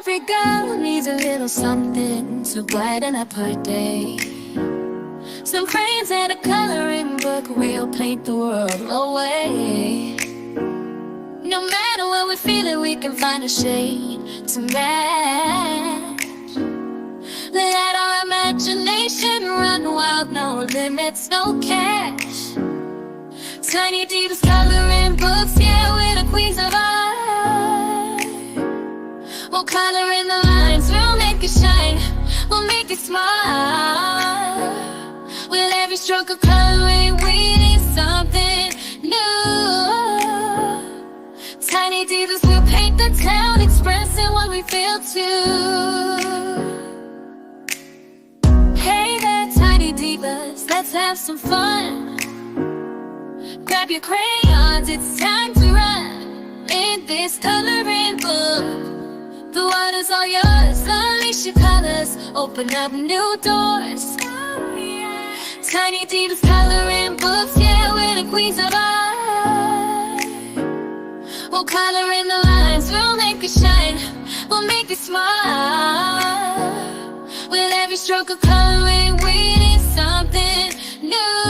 Every girl needs a little something to brighten up her day. Some crayons and a coloring book, we'll paint the world away. No matter what we're feeling, we can find a shade to match. Let our imagination run wild, no limits, no catch. Tiny Diva's coloring books, yeah, we're the queens of art. We'll color in the lines, we'll make it shine, we'll make it smile. With every stroke of coloring, we need something new. Tiny Divas will paint the town, expressing what we feel too. Hey there, Tiny Divas, let's have some fun. Grab your crayons, it's time to run in this coloring book. The water's all yours, unleash your colors, open up new doors. Tiny Divas coloring books, yeah, we're the queens of art. We'll color in the lines, we'll make it shine, we'll make it smile. With every stroke of coloring, we need something new.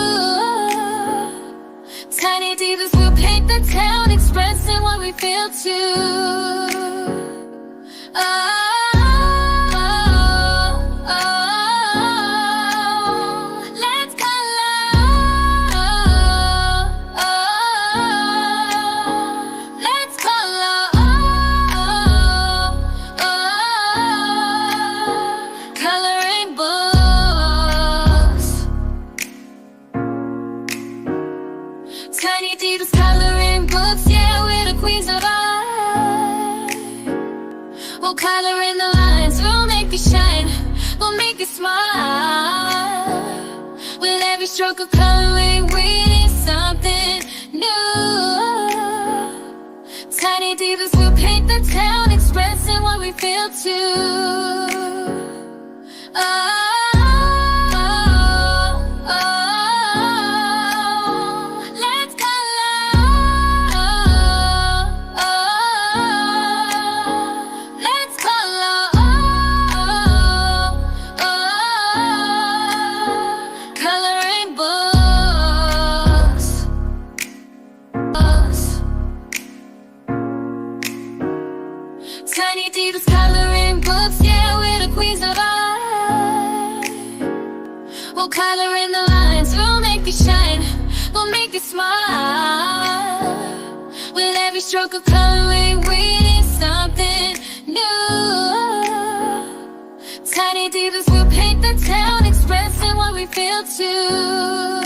Tiny Divas will paint the town, expressing what we feel too. Let's color. Let's color. Coloring books. Tiny Divas coloring books, yeah, we're the queens of art. We'll color in the lines, we'll make it shine, we'll make it smile. With every stroke of coloring, we need something new. Tiny Divas will paint the town, expressing what we feel too. Let's color. Let's color. Coloring books. Tiny Divas coloring books, yeah, we're the queens of art. We'll color in the lines, we'll make it shine, we'll make it smile. With every stroke of coloring, we need something new. Tiny Divas will paint the town, expressing what we feel too.